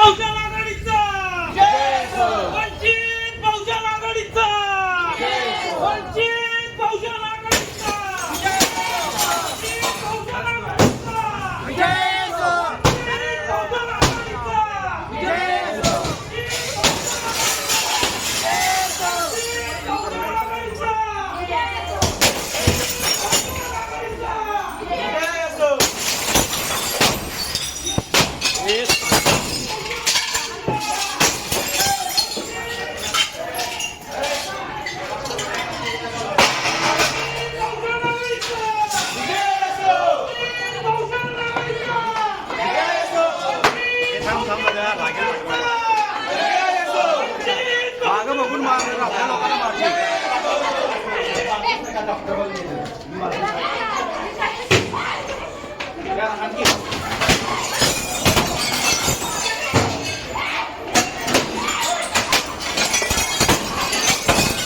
बहुजन आघाडीचा वंचित बहुजन आघाडीचा वंचित बहुजन आघाडीचा मागं बघून मारलं आपल्या लोकांना मारली.